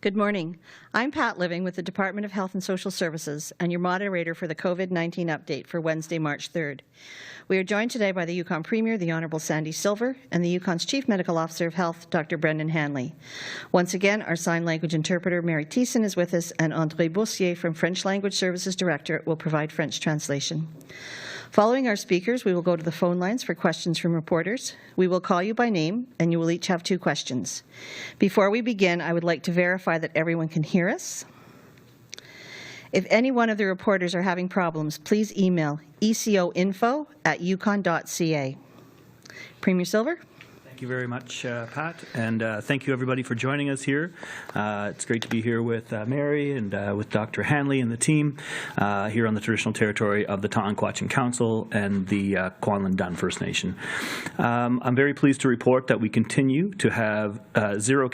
Good morning. I'm Pat Living with the Department of Health and Social Services and your moderator for the COVID-19 update for Wednesday, March 3rd. We are joined today by the Yukon Premier, the Honourable Sandy Silver, and the Yukon's Chief Medical Officer of Health, Dr. Brendan Hanley. Once again, our sign language interpreter, Mary Thiessen, is with us, and André Boursier from French Language Services Directorate will provide French translation. Following our speakers, we will go to the phone lines for questions from reporters. We will call you by name, and you will each have 2 questions. Before we begin, I would like to verify that everyone can hear us. If any one of the reporters are having problems, please email ecoinfo@yukon.ca. Premier Silver. Thank you very much, Pat, and thank you everybody for joining us here. It's great to be here with Mary and with Dr. Hanley and the team here on the traditional territory of the Taanquatching Council and the Kwanlin Dun First Nation. I'm very pleased to report that we continue to have 0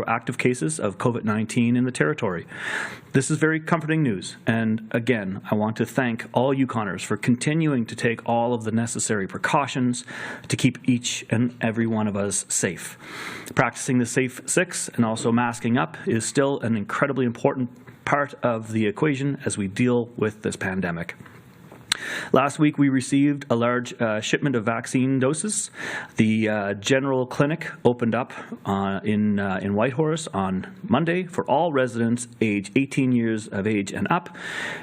active cases of COVID-19 in the territory. This is very comforting news, and again, I want to thank all Yukoners for continuing to take all of the necessary precautions to keep each and every one of us safe. Practicing the Safe 6 and also masking up is still an incredibly important part of the equation as we deal with this pandemic. Last week, we received a large shipment of vaccine doses. The general clinic opened up in Whitehorse on Monday for all residents age 18 years of age and up,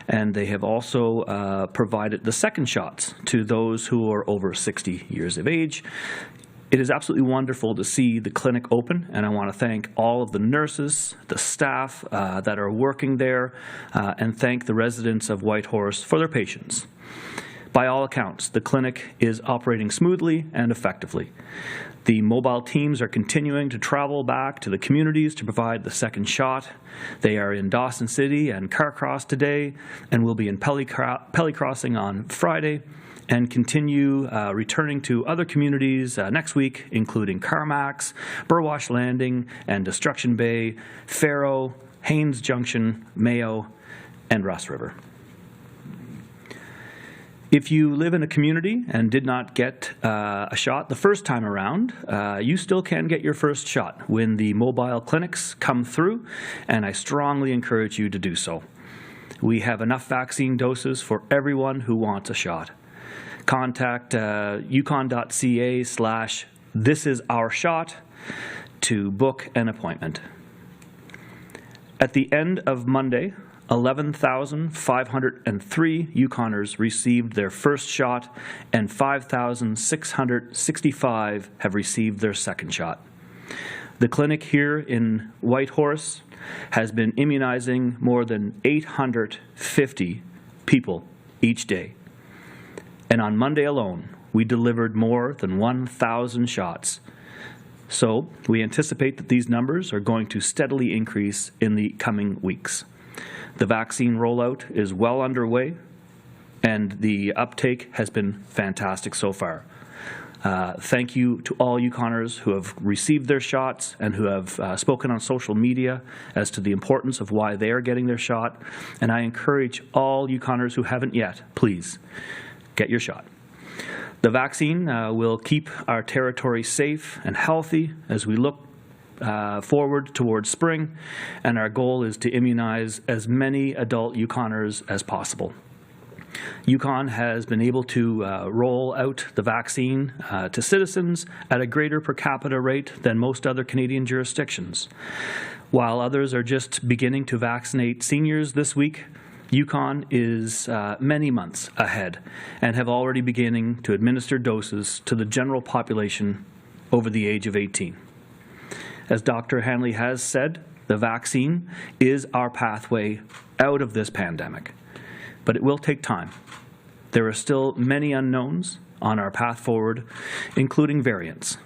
and they have also provided the second shots to those who are over 60 years of age. It is absolutely wonderful to see the clinic open, and I want to thank all of the nurses, the staff that are working there, and thank the residents of Whitehorse for their patience. By all accounts, the clinic is operating smoothly and effectively. The mobile teams are continuing to travel back to the communities to provide the second shot. They are in Dawson City and Carcross today, and will be in Pelly Crossing on Friday, and continue returning to other communities next week, including Carmax, Burwash Landing, and Destruction Bay, Faro, Haines Junction, Mayo, and Ross River. If you live in a community and did not get a shot the first time around, you still can get your first shot when the mobile clinics come through, and I strongly encourage you to do so. We have enough vaccine doses for everyone who wants a shot. Contact yukon.ca/thisisOurShot to book an appointment. At the end of Monday, 11,503 Yukoners received their first shot, and 5,665 have received their second shot. The clinic here in Whitehorse has been immunizing more than 850 people each day. And on Monday alone, we delivered more than 1,000 shots. So we anticipate that these numbers are going to steadily increase in the coming weeks. The vaccine rollout is well underway, and the uptake has been fantastic so far. Thank you to all Yukoners who have received their shots and who have spoken on social media as to the importance of why they are getting their shot. And I encourage all Yukoners who haven't yet, please, get your shot. The vaccine will keep our territory safe and healthy as we look forward towards spring, and our goal is to immunize as many adult Yukoners as possible. Yukon has been able to roll out the vaccine to citizens at a greater per capita rate than most other Canadian jurisdictions. While others are just beginning to vaccinate seniors this week, Yukon is many months ahead and have already beginning to administer doses to the general population over the age of 18. As Dr. Hanley has said, the vaccine is our pathway out of this pandemic, but it will take time. There are still many unknowns on our path forward, including variants.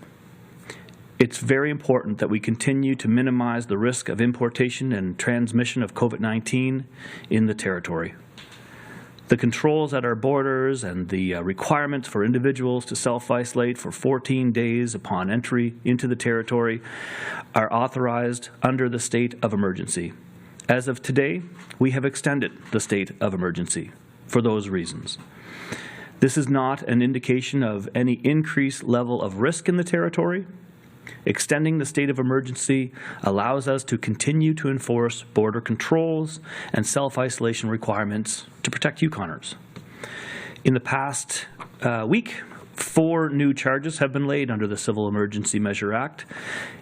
It's very important that we continue to minimize the risk of importation and transmission of COVID-19 in the territory. The controls at our borders and the requirements for individuals to self-isolate for 14 days upon entry into the territory are authorized under the state of emergency. As of today, we have extended the state of emergency for those reasons. This is not an indication of any increased level of risk in the territory. Extending the state of emergency allows us to continue to enforce border controls and self-isolation requirements to protect Yukoners. In the past week, 4 new charges have been laid under the Civil Emergency Measure Act,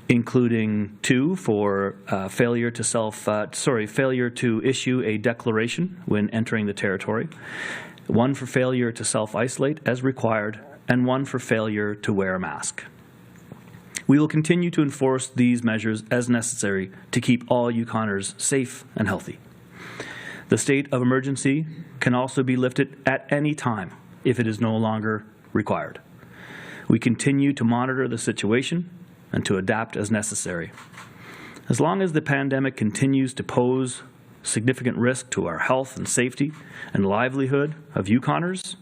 including 2 for failure to issue a declaration when entering the territory, 1 for failure to self-isolate as required, and 1 for failure to wear a mask. We will continue to enforce these measures as necessary to keep all Yukoners safe and healthy. The state of emergency can also be lifted at any time if it is no longer required. We continue to monitor the situation and to adapt as necessary. As long as the pandemic continues to pose significant risk to our health and safety and livelihood of Yukoners,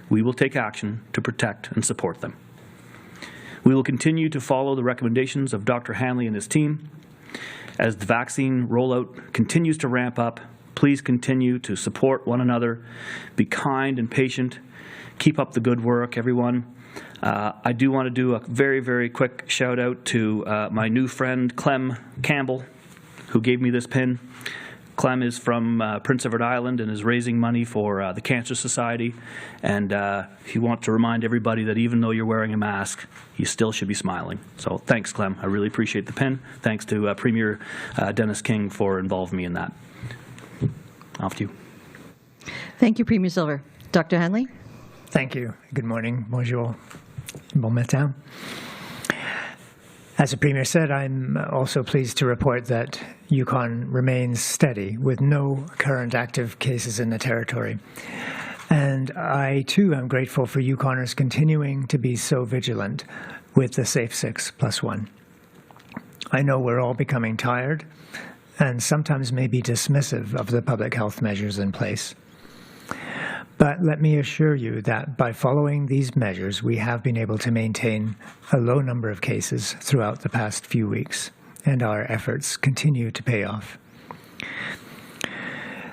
we will take action to protect and support them. We will continue to follow the recommendations of Dr. Hanley and his team. As the vaccine rollout continues to ramp up, please continue to support one another, be kind and patient, keep up the good work, everyone. I do want to do a very, very quick shout out to my new friend, Clem Campbell, who gave me this pin. Clem is from Prince Edward Island and is raising money for the Cancer Society. And he wants to remind everybody that even though you're wearing a mask, you still should be smiling. So thanks, Clem. I really appreciate the pin. Thanks to Premier Dennis King for involving me in that. Off to you. Thank you, Premier Silver. Dr. Hanley? Thank you. Good morning. Bonjour. Bon matin. As the Premier said, I'm also pleased to report that Yukon remains steady with no current active cases in the territory. And I, too, am grateful for Yukoners continuing to be so vigilant with the Safe 6+1. I know we're all becoming tired and sometimes maybe dismissive of the public health measures in place. But let me assure you that by following these measures, we have been able to maintain a low number of cases throughout the past few weeks, and our efforts continue to pay off.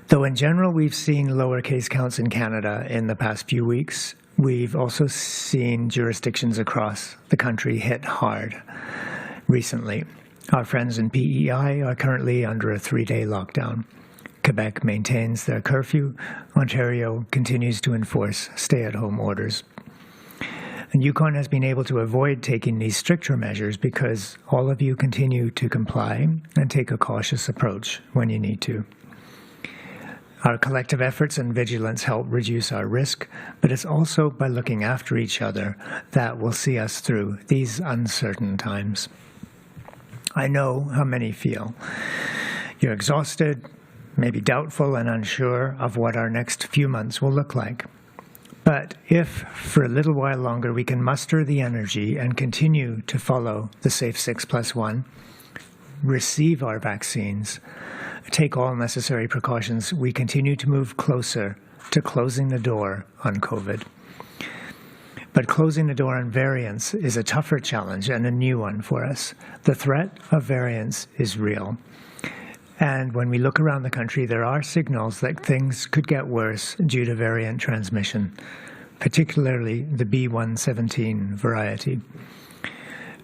Though in general we've seen lower case counts in Canada in the past few weeks, we've also seen jurisdictions across the country hit hard recently. Our friends in PEI are currently under a 3-day lockdown. Quebec maintains their curfew. Ontario continues to enforce stay-at-home orders. And Yukon has been able to avoid taking these stricter measures because all of you continue to comply and take a cautious approach when you need to. Our collective efforts and vigilance help reduce our risk, but it's also by looking after each other that will see us through these uncertain times. I know how many feel. You're exhausted, maybe doubtful and unsure of what our next few months will look like. But if, for a little while longer, we can muster the energy and continue to follow the Safe 6+1, receive our vaccines, take all necessary precautions, we continue to move closer to closing the door on COVID. But closing the door on variants is a tougher challenge and a new one for us. The threat of variants is real. And when we look around the country, there are signals that things could get worse due to variant transmission, particularly the B117 variety.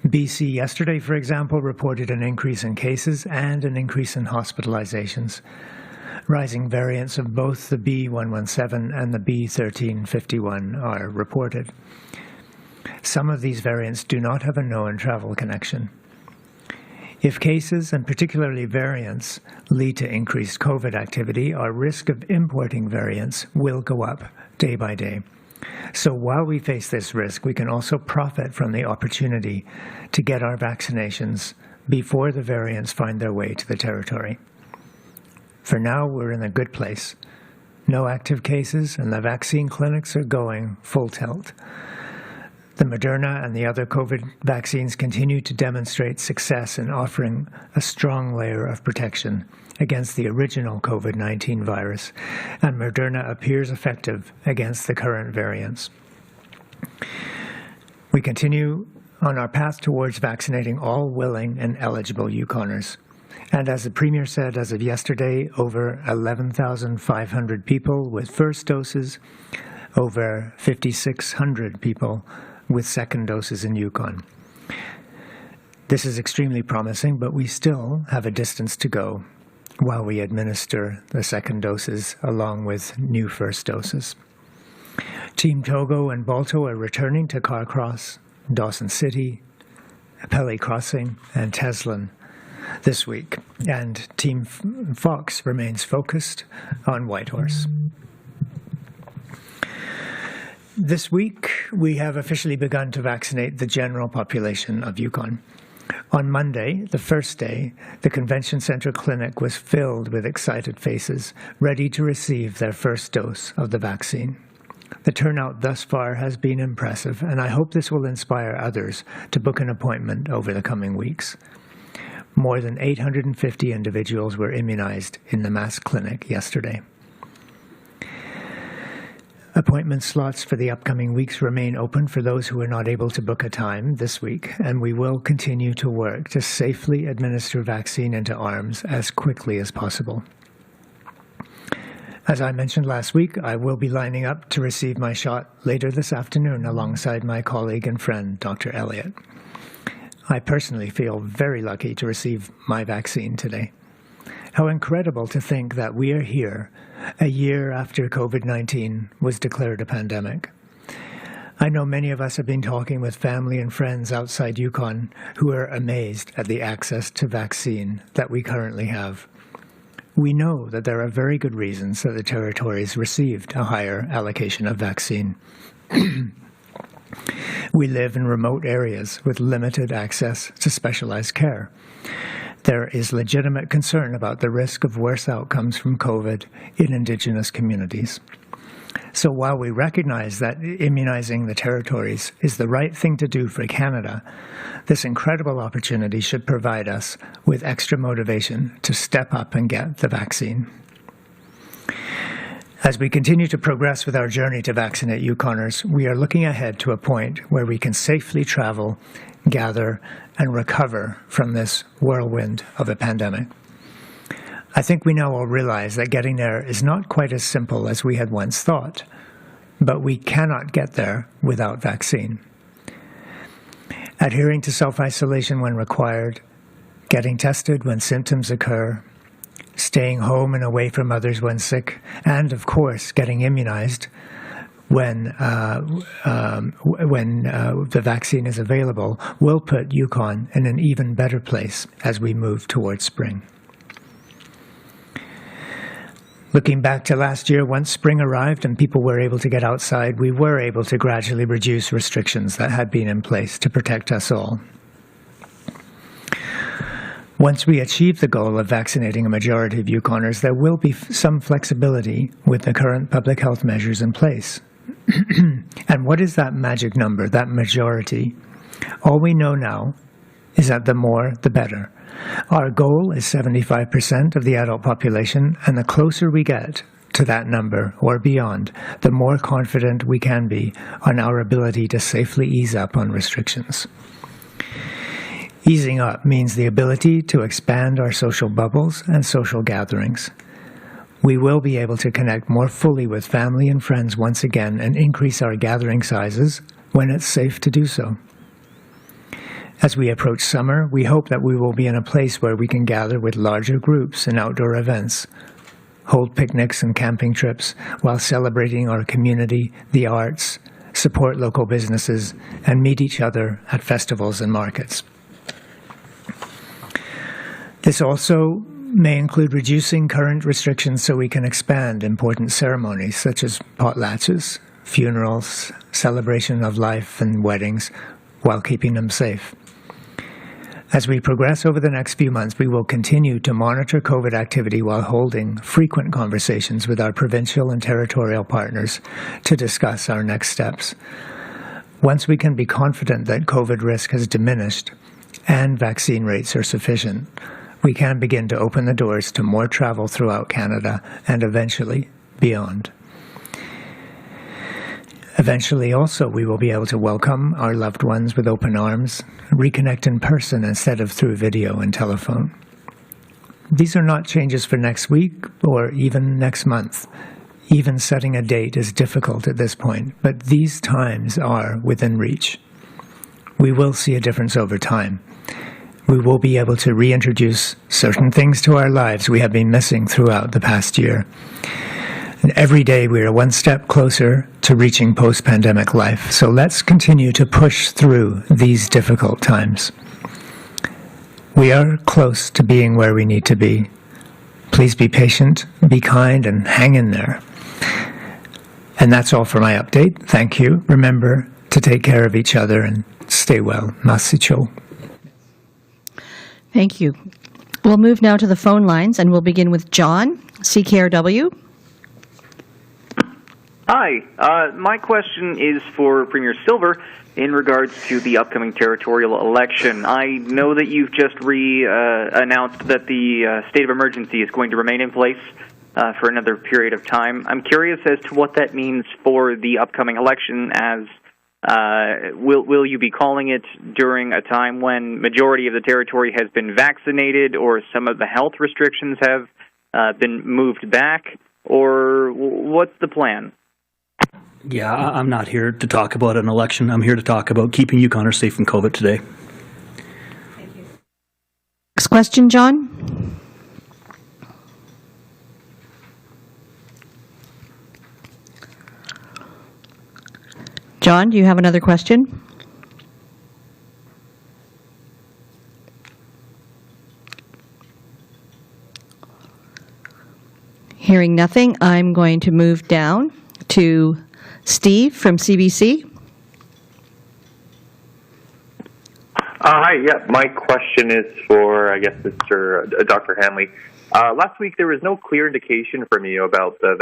BC yesterday, for example, reported an increase in cases and an increase in hospitalizations. Rising variants of both the B117 and the B1351 are reported. Some of these variants do not have a known travel connection. If cases, and particularly variants, lead to increased COVID activity, our risk of importing variants will go up day by day. So while we face this risk, we can also profit from the opportunity to get our vaccinations before the variants find their way to the territory. For now, we're in a good place. No active cases, and the vaccine clinics are going full tilt. The Moderna and the other COVID vaccines continue to demonstrate success in offering a strong layer of protection against the original COVID-19 virus, and Moderna appears effective against the current variants. We continue on our path towards vaccinating all willing and eligible Yukoners. And as the Premier said, as of yesterday, over 11,500 people with first doses, over 5,600 people with second doses in Yukon. This is extremely promising, but we still have a distance to go while we administer the second doses along with new first doses. Team Togo and Balto are returning to Carcross, Dawson City, Pelly Crossing, and Teslin this week, and Team Fox remains focused on Whitehorse. This week, we have officially begun to vaccinate the general population of Yukon. On Monday, the first day, the Convention Center Clinic was filled with excited faces, ready to receive their first dose of the vaccine. The turnout thus far has been impressive, and I hope this will inspire others to book an appointment over the coming weeks. More than 850 individuals were immunized in the mass clinic yesterday. Appointment slots for the upcoming weeks remain open for those who are not able to book a time this week, and we will continue to work to safely administer vaccine into arms as quickly as possible. As I mentioned last week, I will be lining up to receive my shot later this afternoon alongside my colleague and friend, Dr. Elliott. I personally feel very lucky to receive my vaccine today. How incredible to think that we are here a year after COVID-19 was declared a pandemic. I know many of us have been talking with family and friends outside Yukon who are amazed at the access to vaccine that we currently have. We know that there are very good reasons that the territories received a higher allocation of vaccine. We live in remote areas with limited access to specialized care. There is legitimate concern about the risk of worse outcomes from COVID in Indigenous communities. So while we recognize that immunizing the territories is the right thing to do for Canada, this incredible opportunity should provide us with extra motivation to step up and get the vaccine. As we continue to progress with our journey to vaccinate Yukoners, we are looking ahead to a point where we can safely travel, gather, and recover from this whirlwind of a pandemic. I think we now all realize that getting there is not quite as simple as we had once thought, but we cannot get there without vaccine. Adhering to self-isolation when required, getting tested when symptoms occur, staying home and away from others when sick, and of course getting immunized when the vaccine is available will put Yukon in an even better place as we move towards spring. Looking back to last year, once spring arrived and people were able to get outside, we were able to gradually reduce restrictions that had been in place to protect us all. Once we achieve the goal of vaccinating a majority of Yukoners, there will be some flexibility with the current public health measures in place. And what is that magic number, that majority? All we know now is that the more, the better. Our goal is 75% of the adult population, and the closer we get to that number or beyond, the more confident we can be on our ability to safely ease up on restrictions. Easing up means the ability to expand our social bubbles and social gatherings. We will be able to connect more fully with family and friends once again and increase our gathering sizes when it's safe to do so. As we approach summer, we hope that we will be in a place where we can gather with larger groups and outdoor events, hold picnics and camping trips while celebrating our community, the arts, support local businesses, and meet each other at festivals and markets. This also may include reducing current restrictions so we can expand important ceremonies such as potlatches, funerals, celebration of life, and weddings, while keeping them safe. As we progress over the next few months, we will continue to monitor COVID activity while holding frequent conversations with our provincial and territorial partners to discuss our next steps. Once we can be confident that COVID risk has diminished and vaccine rates are sufficient, we can begin to open the doors to more travel throughout Canada and eventually beyond. Eventually also we will be able to welcome our loved ones with open arms, reconnect in person instead of through video and telephone. These are not changes for next week or even next month. Even setting a date is difficult at this point, but these times are within reach. We will see a difference over time. we will be able to reintroduce certain things to our lives we have been missing throughout the past year. And every day we are one step closer to reaching post-pandemic life. So let's continue to push through these difficult times. We are close to being where we need to be. Please be patient, be kind, and hang in there. And that's all for my update. Thank you. Remember to take care of each other and stay well. Merci chaud. Thank you. We'll move now to the phone lines, and we'll begin with John, CKRW. Hi. My question is for Premier Silver in regards to the upcoming territorial election. I know that you've just announced that the state of emergency is going to remain in place for another period of time. I'm curious as to what that means for the upcoming election, as will you be calling it during a time when majority of the territory has been vaccinated, or some of the health restrictions have been moved back, or what's the plan? Yeah, I'm not here to talk about an election. I'm here to talk about keeping Yukoners safe from COVID today. Thank you. Next question, John. John, do you have another question? Hearing nothing, I'm going to move down to Steve from CBC. Hi, yeah, my question is for, I guess, Dr. Hanley. Last week, there was no clear indication from you about the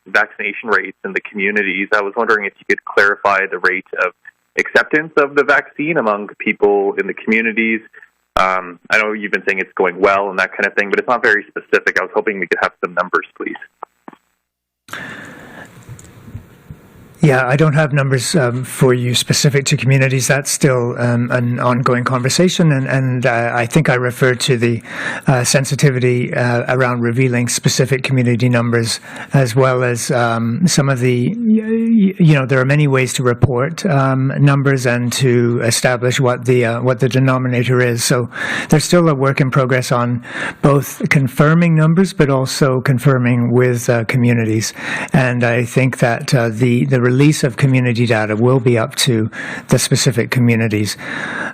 vaccination rates in the communities. I was wondering if you could clarify the rate of acceptance of the vaccine among people in the communities. I know you've been saying it's going well and that kind of thing, but it's not very specific. I was hoping we could have some numbers, please. Yeah, I don't have numbers for you specific to communities. That's still an ongoing conversation, and I think I referred to the sensitivity around revealing specific community numbers, as well as some of the, there are many ways to report numbers and to establish what the denominator is. So there's still a work in progress on both confirming numbers, but also confirming with communities. And I think that the release of community data will be up to the specific communities.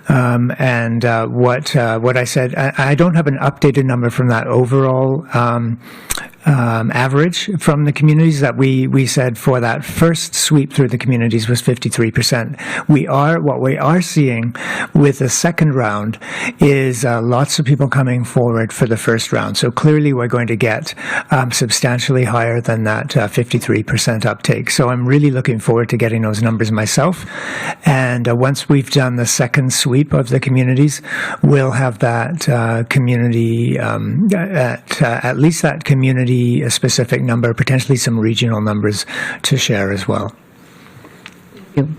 And what I said, I don't have an updated number from that overall average from the communities. That we said for that first sweep through the communities was 53%. What we are seeing with the second round is lots of people coming forward for the first round. So clearly we're going to get substantially higher than that 53% uptake. So I'm really looking forward to getting those numbers myself. And once we've done the second sweep of the communities, we'll have that community, at least that community a specific number, potentially some regional numbers to share as well. Thank you.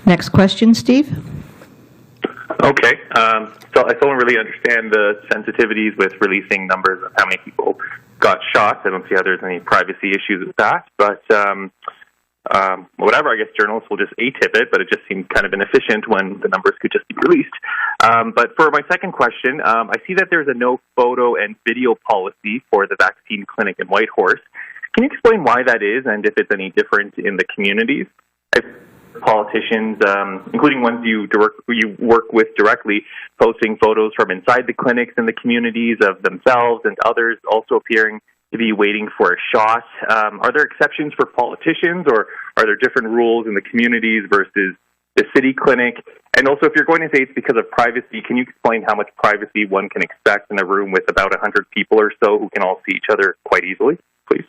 Next question, Steve. Okay. So I don't really understand the sensitivities with releasing numbers of how many people got shots. I don't see how there's any privacy issues with that. But whatever, I guess journalists will just ATIP it, but it just seems kind of inefficient when the numbers could just be released. But for my second question, I see that there's a no photo and video policy for the vaccine clinic in Whitehorse. Can you explain why that is, and if it's any different in the communities? Politicians, including ones you work with directly, posting photos from inside the clinics in the communities of themselves, and others also appearing to be waiting for a shot. Are there exceptions for politicians, or are there different rules in the communities versus the city clinic? And also, if you're going to say it's because of privacy, can you explain how much privacy one can expect in a room with about 100 people or so who can all see each other quite easily, please?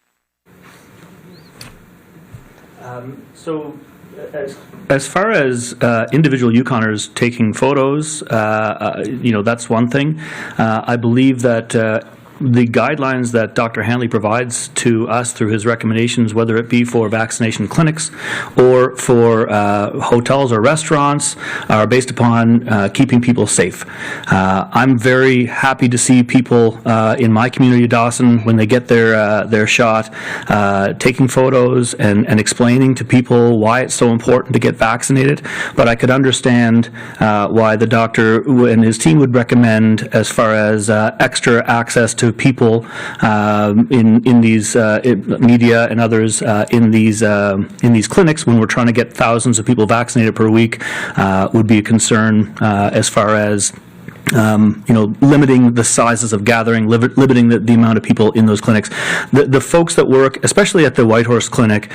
As far as individual Yukoners taking photos, that's one thing. I believe that the guidelines that Dr. Hanley provides to us through his recommendations, whether it be for vaccination clinics or for hotels or restaurants, are based upon keeping people safe. I'm very happy to see people in my community of Dawson, when they get their shot, taking photos and explaining to people why it's so important to get vaccinated. But I could understand why the doctor and his team would recommend as far as extra access to people in these media and others in these clinics when we're trying to get thousands of people vaccinated per week would be a concern as far as limiting the sizes of gathering, limiting the amount of people in those clinics. The folks that work, especially at the Whitehorse clinic,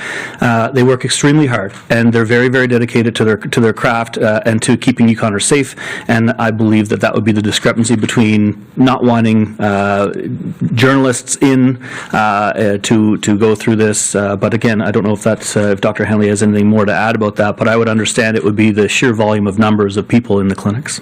they work extremely hard, and they're very, very dedicated to their craft and to keeping Yukoners safe. And I believe that would be the discrepancy between not wanting journalists in to go through this. But again, I don't know if Dr. Hanley has anything more to add about that. But I would understand it would be the sheer volume of numbers of people in the clinics.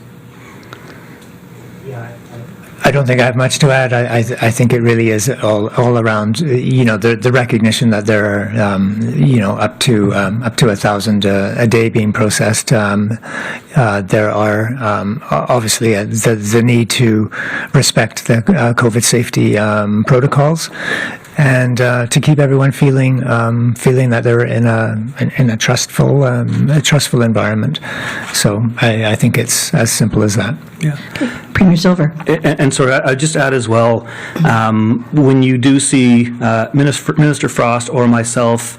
I don't think I have much to add. I think it really is all around, the recognition that there are, up to 1,000 a day being processed. There are obviously the need to respect the COVID safety protocols, and to keep everyone feeling that they're in a trustful environment. So I think it's as simple as that. Yeah. Premier Silver. And so I just add as well, when you do see Minister Frost or myself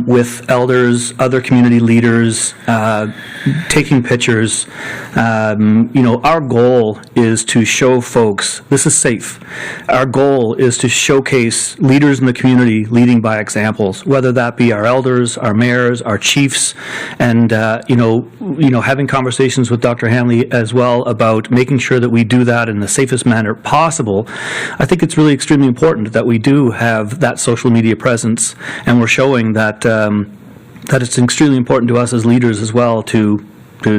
with elders, other community leaders taking pictures, our goal is to show folks this is safe. Our goal is to showcase leaders in the community leading by examples, whether that be our elders, our mayors, our chiefs, and having conversations with Dr. Hanley as well about making sure that we do that in the safest manner possible. I think it's really extremely important that we do have that social media presence, and we're showing that it's extremely important to us as leaders as well to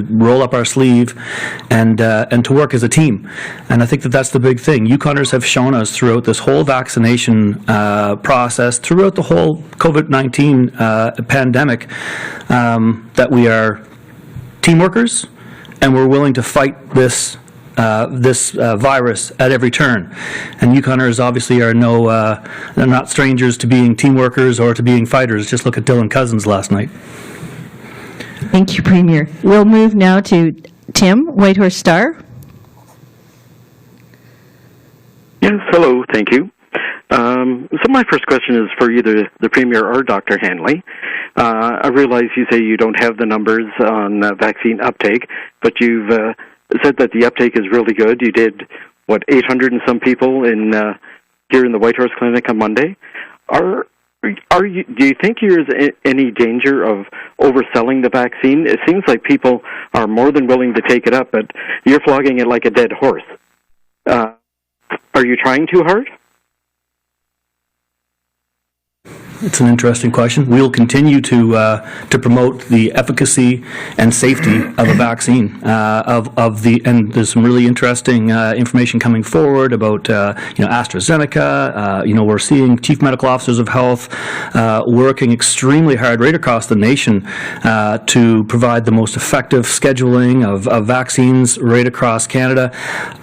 roll up our sleeve and to work as a team. And I think that's the big thing. Yukoners have shown us throughout this whole vaccination process, throughout the whole COVID-19 pandemic, that we are team workers, and we're willing to fight this virus at every turn. And Yukoners obviously are they're not strangers to being team workers or to being fighters. Just look at Dylan Cousins last night. Thank you, Premier. We'll move now to Tim, Whitehorse Star. Yes, hello, thank you. So my first question is for either the Premier or Dr. Hanley. I realize you say you don't have the numbers on vaccine uptake, but you've said that the uptake is really good. You did, 800 and some people here in the Whitehorse Clinic on Monday. Do you think there's any danger of overselling the vaccine? It seems like people are more than willing to take it up, but you're flogging it like a dead horse. Are you trying too hard? It's an interesting question. We'll continue to promote the efficacy and safety of a vaccine. And there's some really interesting information coming forward about AstraZeneca. We're seeing chief medical officers of health working extremely hard right across the nation to provide the most effective scheduling of vaccines right across Canada.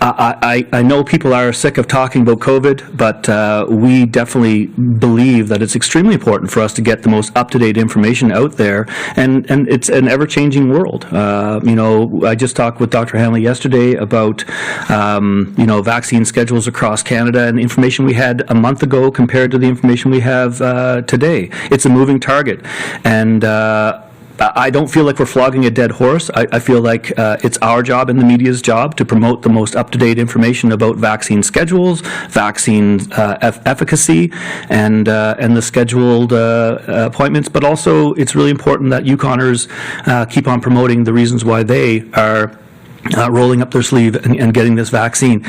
I know people are sick of talking about COVID, but we definitely believe that it's extremely important for us to get the most up-to-date information out there, and it's an ever-changing world. I just talked with Dr. Hanley yesterday about vaccine schedules across Canada, and the information we had a month ago compared to the information we have today. It's a moving target, and I don't feel like we're flogging a dead horse. I feel like it's our job and the media's job to promote the most up-to-date information about vaccine schedules, vaccine efficacy, and the scheduled appointments. But also, it's really important that Yukoners keep on promoting the reasons why they are rolling up their sleeve and getting this vaccine.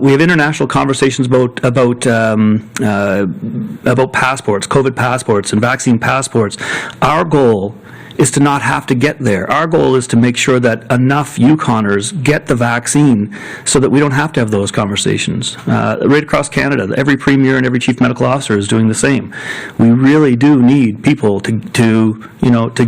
We have international conversations about passports, COVID passports, and vaccine passports. Our goal is to not have to get there. Our goal is to make sure that enough Yukoners get the vaccine so that we don't have to have those conversations. Right across Canada, every premier and every chief medical officer is doing the same. We really do need people to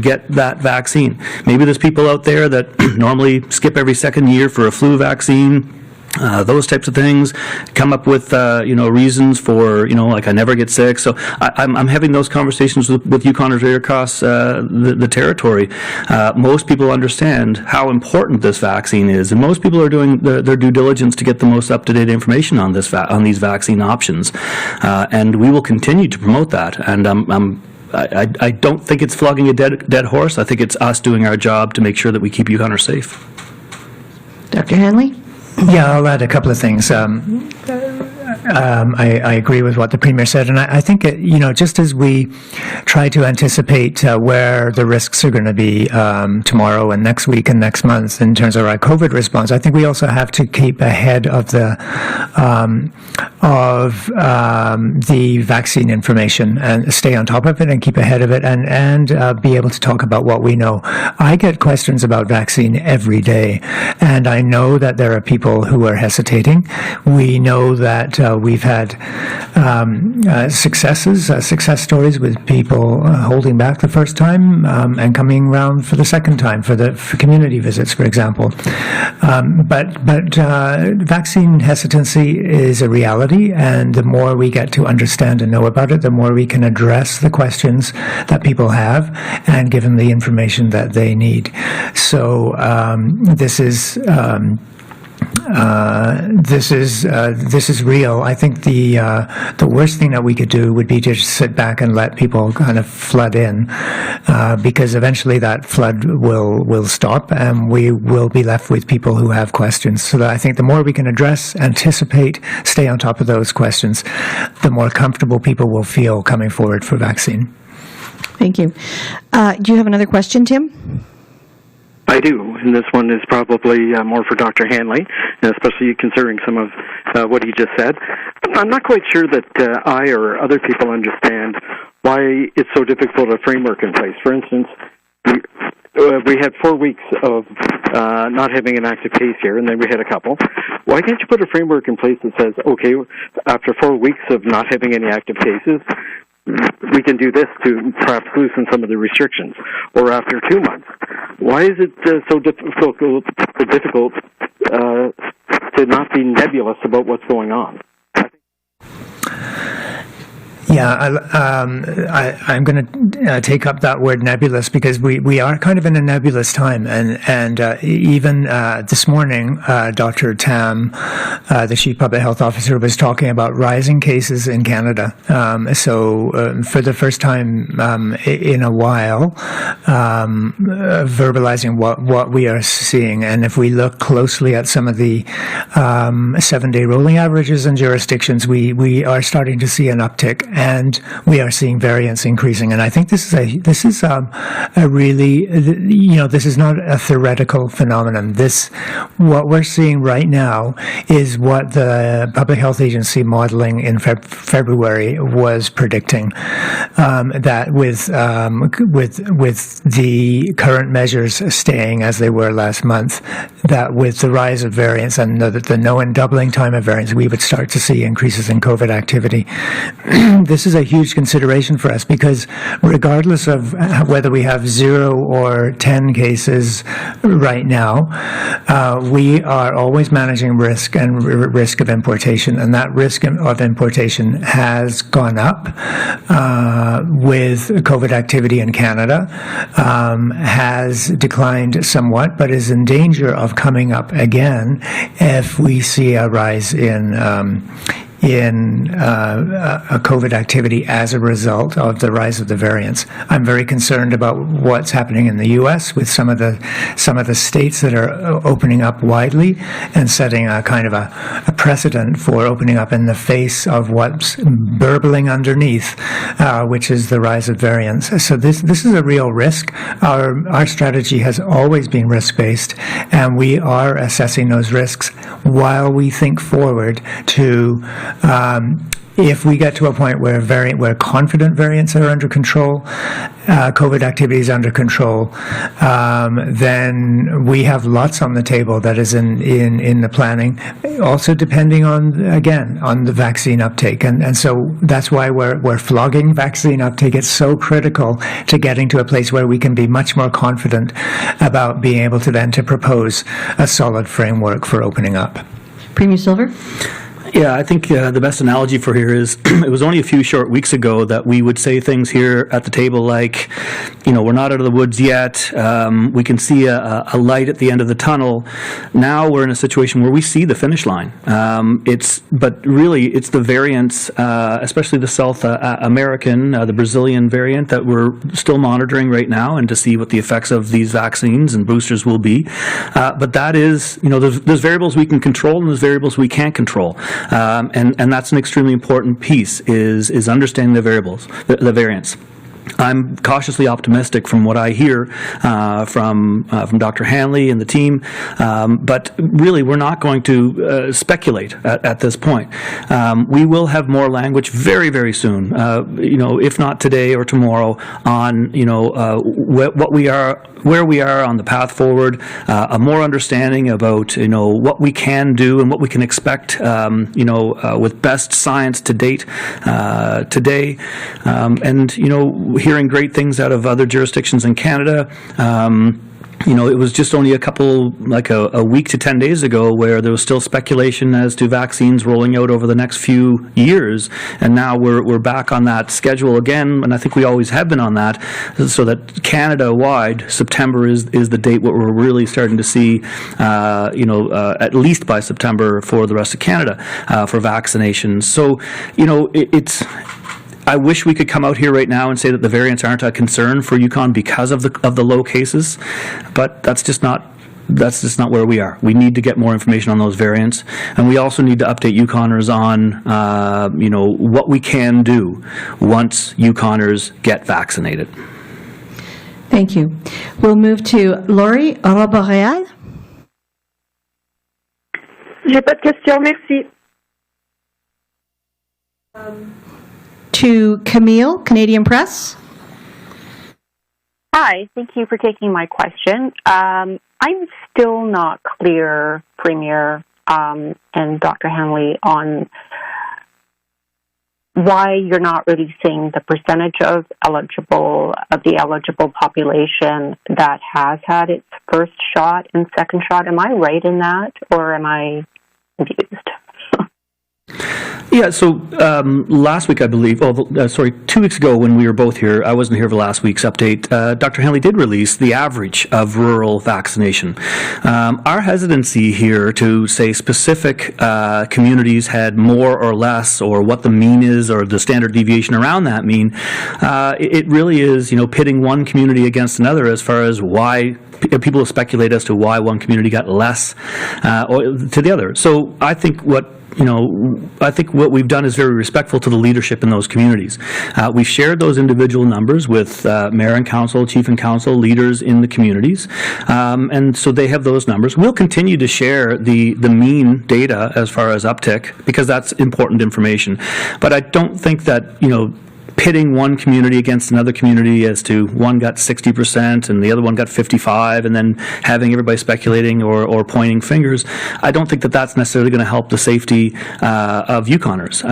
get that vaccine. Maybe there's people out there that normally skip every second year for a flu vaccine. Those types of things, come up with reasons for like I never get sick. So I'm having those conversations with Yukoners right across the territory. Most people understand how important this vaccine is, and most people are doing their due diligence to get the most up-to-date information on these vaccine options. And we will continue to promote that. And I don't think it's flogging a dead horse. I think it's us doing our job to make sure that we keep Yukoners safe. Dr. Hanley? Yeah, I'll add a couple of things. I agree with what the Premier said, and I think, just as we try to anticipate where the risks are going to be tomorrow and next week and next month in terms of our COVID response, I think we also have to keep ahead of the vaccine information and stay on top of it and keep ahead of it and be able to talk about what we know. I get questions about vaccine every day, and I know that there are people who are hesitating. We know that we've had success stories with people holding back the first time and coming around for the second time for community visits, for example. But vaccine hesitancy is a reality, and the more we get to understand and know about it, the more we can address the questions that people have and give them the information that they need. So this is real. I think the worst thing that we could do would be to just sit back and let people kind of flood in, because eventually that flood will stop, and we will be left with people who have questions. So that I think the more we can address, anticipate, stay on top of those questions, the more comfortable people will feel coming forward for vaccine. Thank you. Do you have another question, Tim? I do, and this one is probably more for Dr. Hanley, especially considering some of what he just said. I'm not quite sure that I or other people understand why it's so difficult to put a framework in place. For instance, we had 4 weeks of not having an active case here, and then we had a couple. Why can't you put a framework in place that says, okay, after 4 weeks of not having any active cases, we can do this to perhaps loosen some of the restrictions, or after 2 months? Why is it so difficult to not be nebulous about what's going on? Yeah, I'm going to take up that word nebulous, because we are kind of in a nebulous time, and even this morning, Dr. Tam, the Chief Public Health Officer, was talking about rising cases in Canada. So for the first time in a while, verbalizing what we are seeing, and if we look closely at some of the 7-day rolling averages in jurisdictions, we are starting to see an uptick. And we are seeing variance increasing, and I think this is a really, this is not a theoretical phenomenon. What we're seeing right now is what the Public Health Agency modeling in February was predicting, that with the current measures staying as they were last month, that with the rise of variants and the known and doubling time of variants, we would start to see increases in COVID activity. This is a huge consideration for us, because regardless of whether we have 0 or 10 cases right now, we are always managing risk and risk of importation, and that risk of importation has gone up with COVID activity in Canada, has declined somewhat, but is in danger of coming up again if we see a rise in COVID activity as a result of the rise of the variants. I'm very concerned about what's happening in the U.S. with some of the states that are opening up widely and setting a kind of a precedent for opening up in the face of what's burbling underneath, which is the rise of variants. So this is a real risk. Our strategy has always been risk-based, and we are assessing those risks while we think forward to If we get to a point where confident variants are under control, COVID activity is under control, then we have lots on the table that is in the planning. Also depending on the vaccine uptake, and so that's why we're flogging vaccine uptake. It's so critical to getting to a place where we can be much more confident about being able to then to propose a solid framework for opening up. Premier Silver? Yeah, I think the best analogy for here is it was only a few short weeks ago that we would say things here at the table like, we're not out of the woods yet. We can see a light at the end of the tunnel. Now we're in a situation where we see the finish line. But really, it's the variants, especially the South American, the Brazilian variant that we're still monitoring right now, and to see what the effects of these vaccines and boosters will be. But that is, there's variables we can control and there's variables we can't control. And that's an extremely important piece, is understanding the variables, the variants. I'm cautiously optimistic from what I hear from Dr. Hanley and the team, but really we're not going to speculate at this point. We will have more language very, very soon, if not today or tomorrow, on what we are, where we are on the path forward, a more understanding about what we can do and what we can expect, with best science to date today, and hearing great things out of other jurisdictions in Canada. It was just only a week to 10 days ago where there was still speculation as to vaccines rolling out over the next few years, and now we're back on that schedule again, and I think we always have been on that, so that Canada-wide, September is the date where we're really starting to see, at least by September for the rest of Canada, for vaccinations. So, it's... I wish we could come out here right now and say that the variants aren't a concern for Yukon because of the low cases, but that's just not where we are. We need to get more information on those variants, and we also need to update Yukoners on what we can do once Yukoners get vaccinated. Thank you. We'll move to Laurie Aurore-Boréal. J'ai pas de question, merci. To Camille, Canadian Press. Hi, thank you for taking my question. I'm still not clear, Premier and Dr. Hanley, on why you're not releasing the percentage of the eligible population that has had its first shot and second shot. Am I right in that, or am I confused? Yeah, so last week, I believe, 2 weeks ago when we were both here, I wasn't here for last week's update, Dr. Hanley did release the average of rural vaccination. Our hesitancy here to say specific communities had more or less, or what the mean is, or the standard deviation around that mean, it really is, pitting one community against another as far as why people speculate as to why one community got less or to the other. So I think what we've done is very respectful to the leadership in those communities. We've shared those individual numbers with mayor and council, chief and council, leaders in the communities, and so they have those numbers. We'll continue to share the mean data as far as uptick, because that's important information. But I don't think that, pitting one community against another community as to one got 60% and the other one got 55%, and then having everybody speculating or pointing fingers, I don't think that that's necessarily going to help the safety of Yukoners.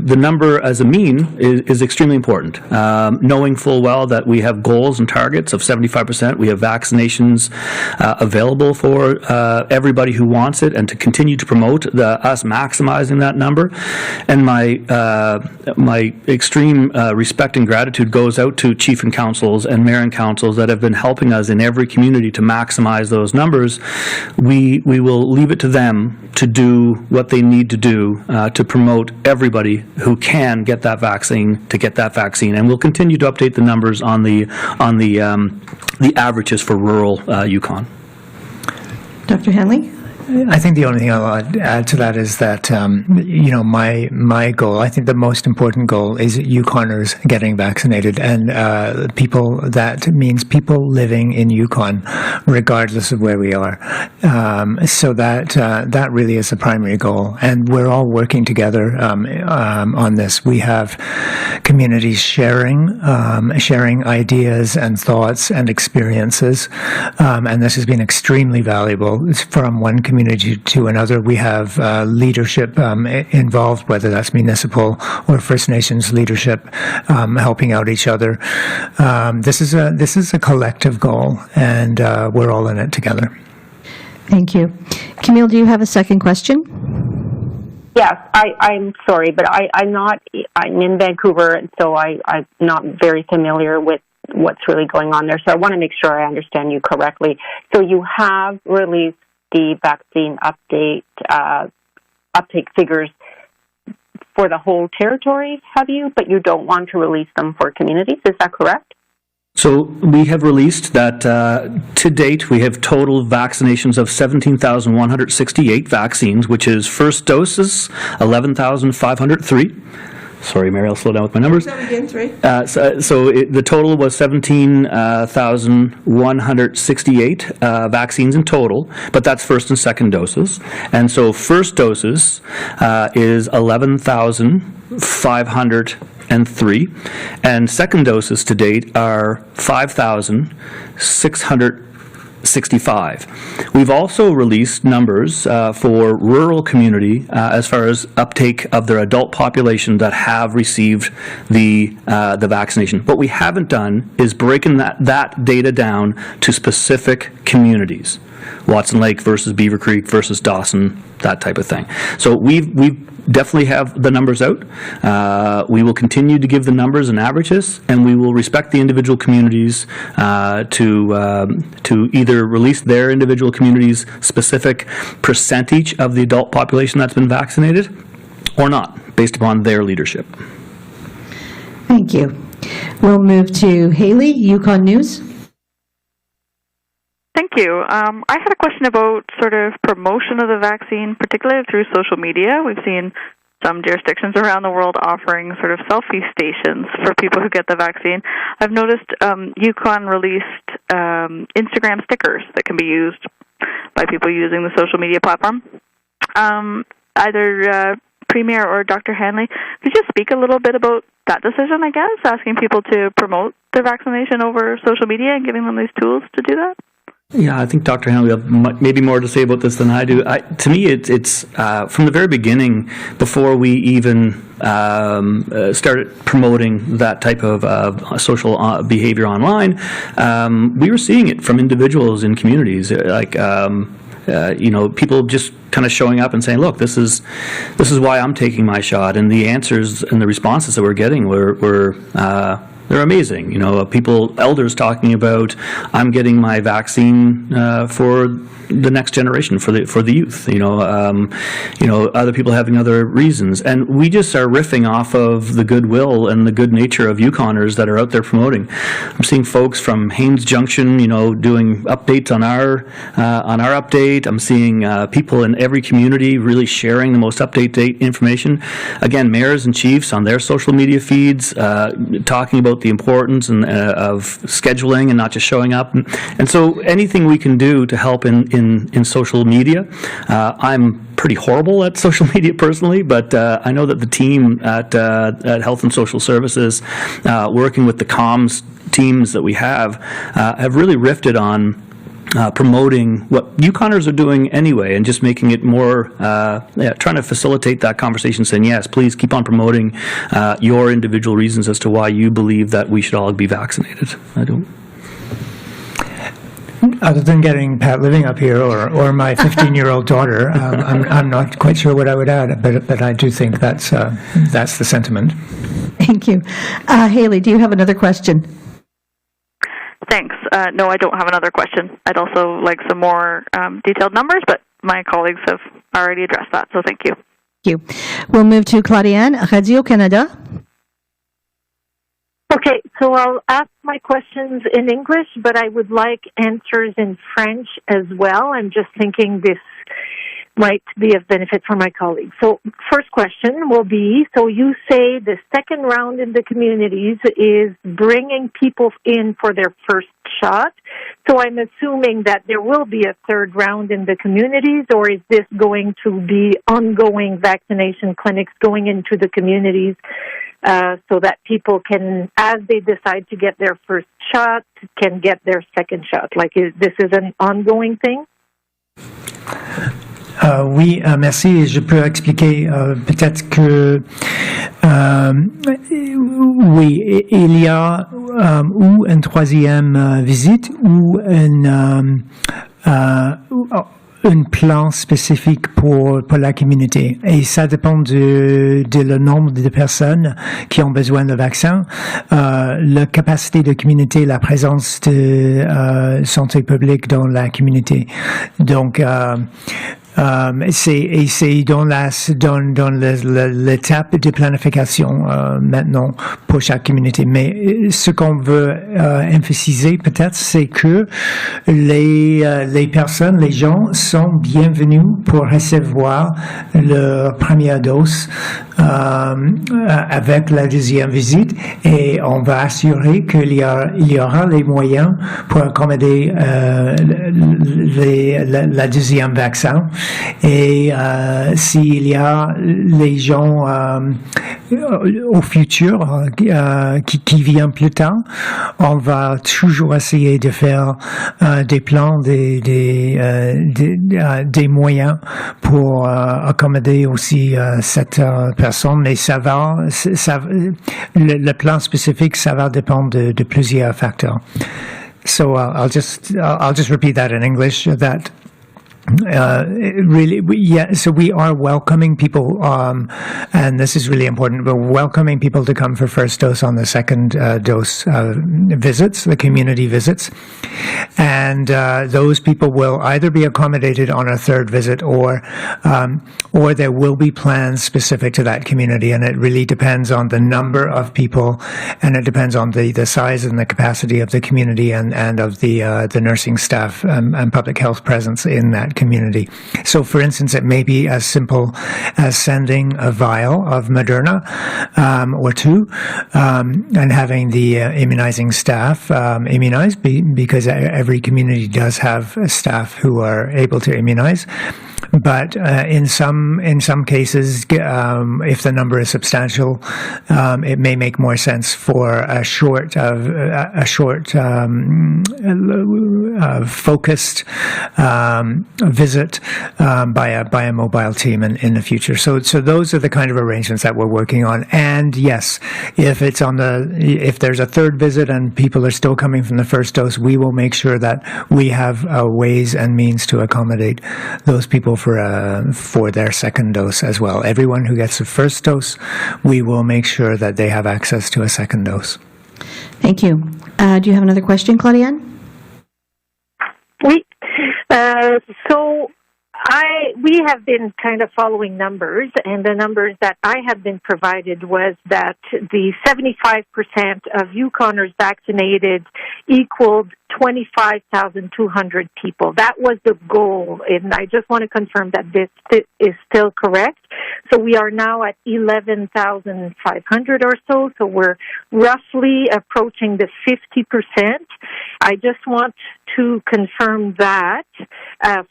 The number as a mean is extremely important. Knowing full well that we have goals and targets of 75%, we have vaccinations available for everybody who wants it, and to continue to promote us maximizing that number. And my extreme respect and gratitude goes out to chief and councils and mayor and councils that have been helping us in every community to maximize those numbers. We will leave it to them to do what they need to do to promote everybody who can get that vaccine to get that vaccine, and we'll continue to update the numbers on the averages for rural Yukon. Dr. Hanley? I think the only thing I'll add to that is that, my goal, I think the most important goal is Yukoners getting vaccinated, and that means people living in Yukon, regardless of where we are. So that really is the primary goal, and we're all working together on this. We have communities sharing ideas and thoughts and experiences, and this has been extremely valuable. It's from one community to another. We have leadership involved, whether that's municipal or First Nations leadership, helping out each other. This is a collective goal, and we're all in it together. Thank you. Camille, do you have a second question? Yes, I'm sorry, but I'm in Vancouver, and so I'm not very familiar with what's really going on there. So I want to make sure I understand you correctly. So you have released the vaccine uptake figures for the whole territory, have you? But you don't want to release them for communities, is that correct? So we have released that to date we have total vaccinations of 17,168 vaccines, which is first doses 11,503. Sorry, Mary, I'll slow down with my numbers. The total was 17,168 vaccines in total, but that's first and second doses. And so first doses is 11,503, and second doses to date are 5,665. We've also released numbers for rural community as far as uptake of their adult population that have received the vaccination. What we haven't done is breaking that data down to specific communities. Watson Lake versus Beaver Creek versus Dawson, that type of thing. So we've definitely have the numbers out. We will continue to give the numbers and averages, and we will respect the individual communities to either release their individual communities' specific percentage of the adult population that's been vaccinated or not, based upon their leadership. Thank you. We'll move to Haley, Yukon News. Thank you. I had a question about sort of promotion of the vaccine, particularly through social media. We've seen some jurisdictions around the world offering sort of selfie stations for people who get the vaccine. I've noticed Yukon released Instagram stickers that can be used by people using the social media platform. Either Premier or Dr. Hanley, could you speak a little bit about that decision, I guess, asking people to promote their vaccination over social media and giving them these tools to do that? Yeah, I think Dr. Hanley will have maybe more to say about this than I do. To me, it's from the very beginning, before we even started promoting that type of social behavior online, we were seeing it from individuals in communities, people just kind of showing up and saying, look, this is why I'm taking my shot. And the answers and the responses that we're getting were they're amazing. Elders talking about, I'm getting my vaccine for the next generation, for the youth. Other people having other reasons, and we just are riffing off of the goodwill and the good nature of Yukoners that are out there promoting. I'm seeing folks from Haines Junction, doing updates on our update. I'm seeing people in every community really sharing the most up-to-date information. Again, mayors and chiefs on their social media feeds talking about the importance of scheduling and not just showing up. And so anything we can do to help in social media. I'm pretty horrible at social media personally, but I know that the team at Health and Social Services, working with the comms teams that we have really riffed on promoting what Yukoners are doing anyway, and just making it more, trying to facilitate that conversation, saying, yes, please keep on promoting your individual reasons as to why you believe that we should all be vaccinated. Other than getting Pat living up here or my 15-year-old daughter, I'm not quite sure what I would add, but I do think that's the sentiment. Thank you. Haley, do you have another question? Thanks. No, I don't have another question. I'd also like some more detailed numbers, but my colleagues have already addressed that, so thank you. Thank you. We'll move to Claudiane, Radio-Canada. Okay, so I'll ask my questions in English, but I would like answers in French as well. I'm just thinking this might be of benefit for my colleagues. So first question will be, so you say the second round in the communities is bringing people in for their first shot. So I'm assuming that there will be a third round in the communities, or is this going to be ongoing vaccination clinics going into the communities so that people can, as they decide to get their first shot, can get their second shot? Like, this is an ongoing thing? Oui, merci. Je peux expliquer peut-être que oui, il y a ou une troisième visite ou un plan spécifique pour la communauté. Et ça dépend de le nombre de personnes qui ont besoin de vaccin, la capacité de communauté, la présence de santé publique dans la communauté. Donc, c'est dans l'étape de planification maintenant pour chaque communauté. Mais ce qu'on veut emphasiser peut-être, c'est que les personnes, les gens sont bienvenus pour recevoir leur première dose avec la deuxième visite, et on va assurer qu'il y aura les moyens pour accommoder la deuxième vaccin. Et s'il y a les gens au futur qui viennent plus tard, on va toujours essayer de faire des plans, des moyens pour accommoder aussi cette personne. Mais le plan spécifique, ça va dépendre de plusieurs facteurs. So I'll just repeat that in English. That so we are welcoming people, and this is really important. We're welcoming people to come for first dose on the second dose visits, the community visits, and those people will either be accommodated on a third visit, or there will be plans specific to that community, and it really depends on the number of people, and it depends on the size and the capacity of the community and of the nursing staff and public health presence in that community. So, for instance, it may be as simple as sending a vial of Moderna or two, and having the immunizing staff immunize, because every community does have staff who are able to immunize. But in some cases, if the number is substantial, it may make more sense for a short focused visit by a mobile team in the future. So those are the kind of arrangements that we're working on. And yes, if there's a third visit and people are still coming from the first dose, we will make sure that we have ways and means to accommodate those people for their second dose as well. Everyone who gets the first dose, we will make sure that they have access to a second dose. Thank you. Do you have another question, Claudiane? Oui. So we have been kind of following numbers, and the numbers that I have been provided was that the 75% of Yukoners vaccinated equaled 25,200 people. That was the goal, and I just want to confirm that this is still correct. So we are now at 11,500 or so, so we're roughly approaching the 50%. I just want to confirm that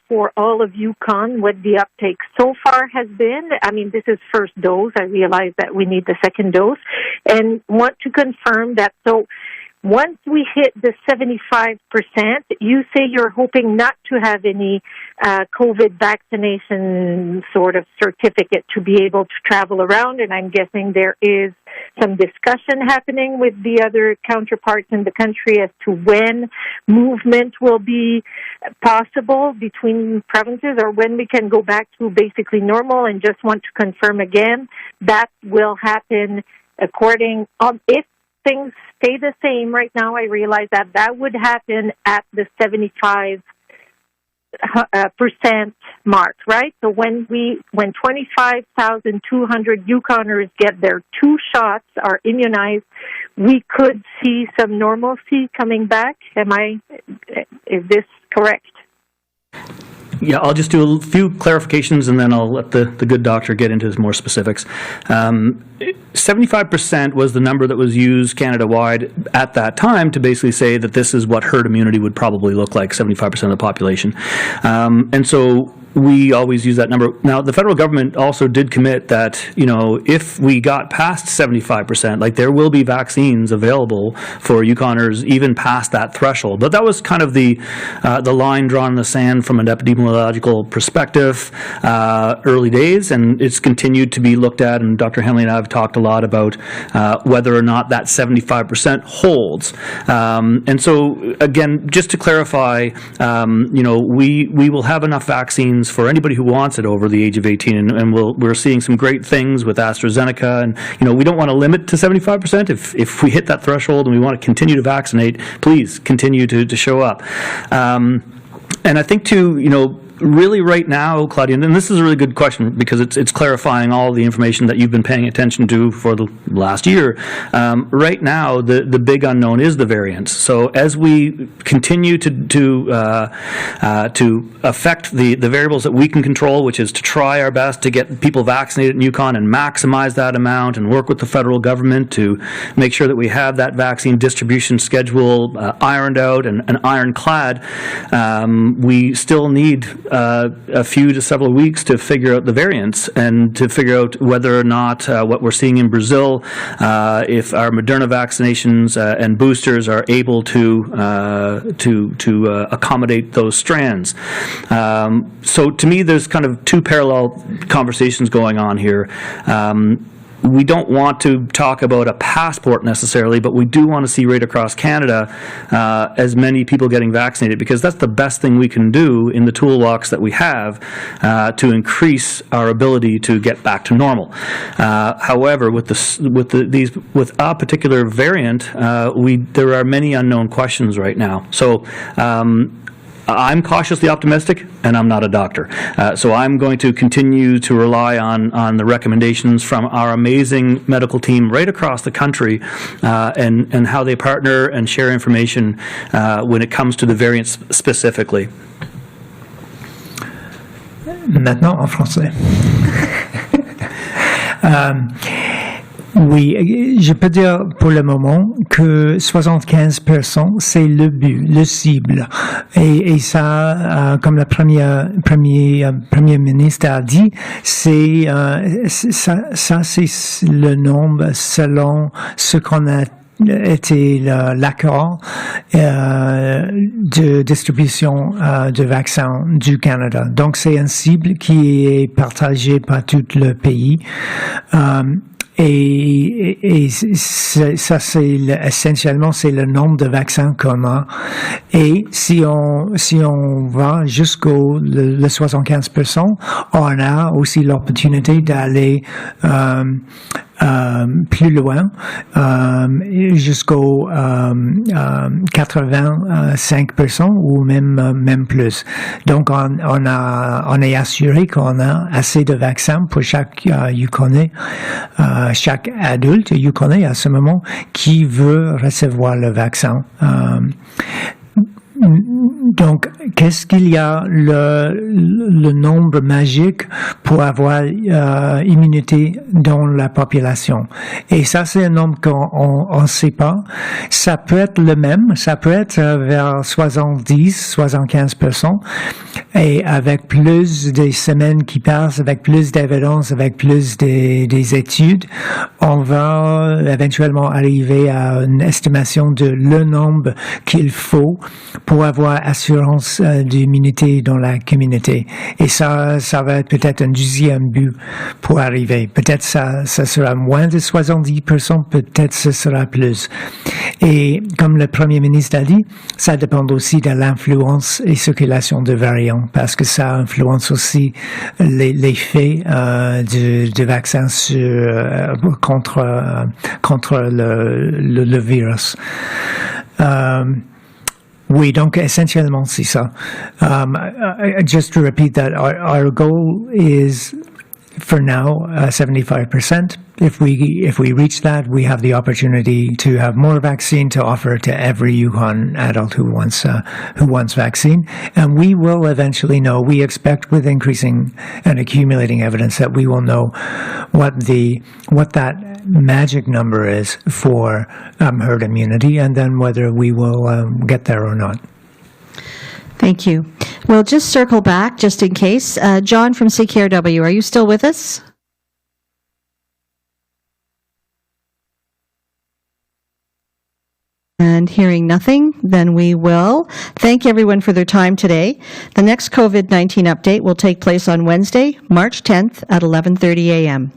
for all of Yukon, what the uptake so far has been. I mean, this is first dose. I realize that we need the second dose, and want to confirm that. So once we hit the 75%, you say you're hoping not to have any COVID vaccination sort of certificate to be able to travel around, and I'm guessing there is some discussion happening with the other counterparts in the country as to when movement will be possible between provinces, or when we can go back to basically normal. And just want to confirm again, that will happen according if things stay the same right now. I realize that would happen at the 75% mark, right? So when 25,200 Yukoners get their two shots, are immunized, we could see some normalcy coming back. Is this correct? Yeah, I'll just do a few clarifications, and then I'll let the good doctor get into more specifics. 75% was the number that was used Canada-wide at that time to basically say that this is what herd immunity would probably look like, 75% of the population. And so we always use that number. Now, the federal government also did commit that, if we got past 75%, like there will be vaccines available for Yukoners even past that threshold. But that was kind of the line drawn in the sand from an epidemiological perspective early days, and it's continued to be looked at, and Dr. Hanley and I have talked a lot about whether or not that 75% holds. And so, again, just to clarify, we will have enough vaccines for anybody who wants it over the age of 18, and we're seeing some great things with AstraZeneca, and we don't want to limit to 75%. If we hit that threshold and we want to continue to vaccinate, please continue to show up. And I think really right now, Claudia, and this is a really good question because it's clarifying all the information that you've been paying attention to for the last year. Right now, the big unknown is the variants. So as we continue to affect the variables that we can control, which is to try our best to get people vaccinated in Yukon and maximize that amount and work with the federal government to make sure that we have that vaccine distribution schedule ironed out and ironclad, we still need a few to several weeks to figure out the variants and to figure out whether or not what we're seeing in Brazil, if our Moderna vaccinations and boosters are able to accommodate those strands. So to me, there's kind of two parallel conversations going on here. We don't want to talk about a passport necessarily, but we do want to see right across Canada as many people getting vaccinated, because that's the best thing we can do in the toolbox that we have to increase our ability to get back to normal. However, with a particular variant, there are many unknown questions right now. So. I'm cautiously optimistic, and I'm not a doctor. So I'm going to continue to rely on the recommendations from our amazing medical team right across the country and how they partner and share information when it comes to the variants specifically. Maintenant en français. Oui, je peux dire pour le moment que 75% c'est le but, le cible. Et ça, comme le premier ministre a dit, c'est le nombre selon ce qu'on a était l'accord de distribution de vaccins du Canada. Donc c'est une cible qui est partagée par tout le pays. Et ça, essentiellement, c'est le nombre de vaccins qu'on a. Et si on va jusqu'au le 75%, on a aussi l'opportunité d'aller plus loin, jusqu'au 85% ou même plus. Donc on est assuré qu'on a assez de vaccins pour chaque Yukonais, chaque adulte Yukonais à ce moment qui veut recevoir le vaccin. Donc, qu'est-ce qu'il y a le nombre magique pour avoir immunité dans la population? Et ça, c'est un nombre qu'on ne sait pas. Ça peut être le même, ça peut être vers 70-75%. Et avec plus des semaines qui passent, avec plus d'évidence, avec plus des études, on va éventuellement arriver à une estimation de le nombre qu'il faut pour avoir assurance d'immunité dans la communauté. Et ça va être peut-être un deuxième but pour arriver. Peut-être ça sera moins de 70%, peut-être ce sera plus. Et comme le Premier ministre a dit, ça dépend aussi de l'influence et circulation de variants, parce que ça influence aussi l'effet du vaccin contre le virus. Oui, donc essentiellement c'est ça. Just to repeat that, our goal is for now 75%. If we reach that, we have the opportunity to have more vaccine to offer to every Yukon adult who wants vaccine, and we will eventually know. We expect with increasing and accumulating evidence that we will know what that magic number is for herd immunity, and then whether we will get there or not. Thank you. We'll just circle back just in case. John from CKRW, are you still with us? And hearing nothing, then we will thank everyone for their time today. The next COVID-19 update will take place on Wednesday, March 10th at 11:30 a.m.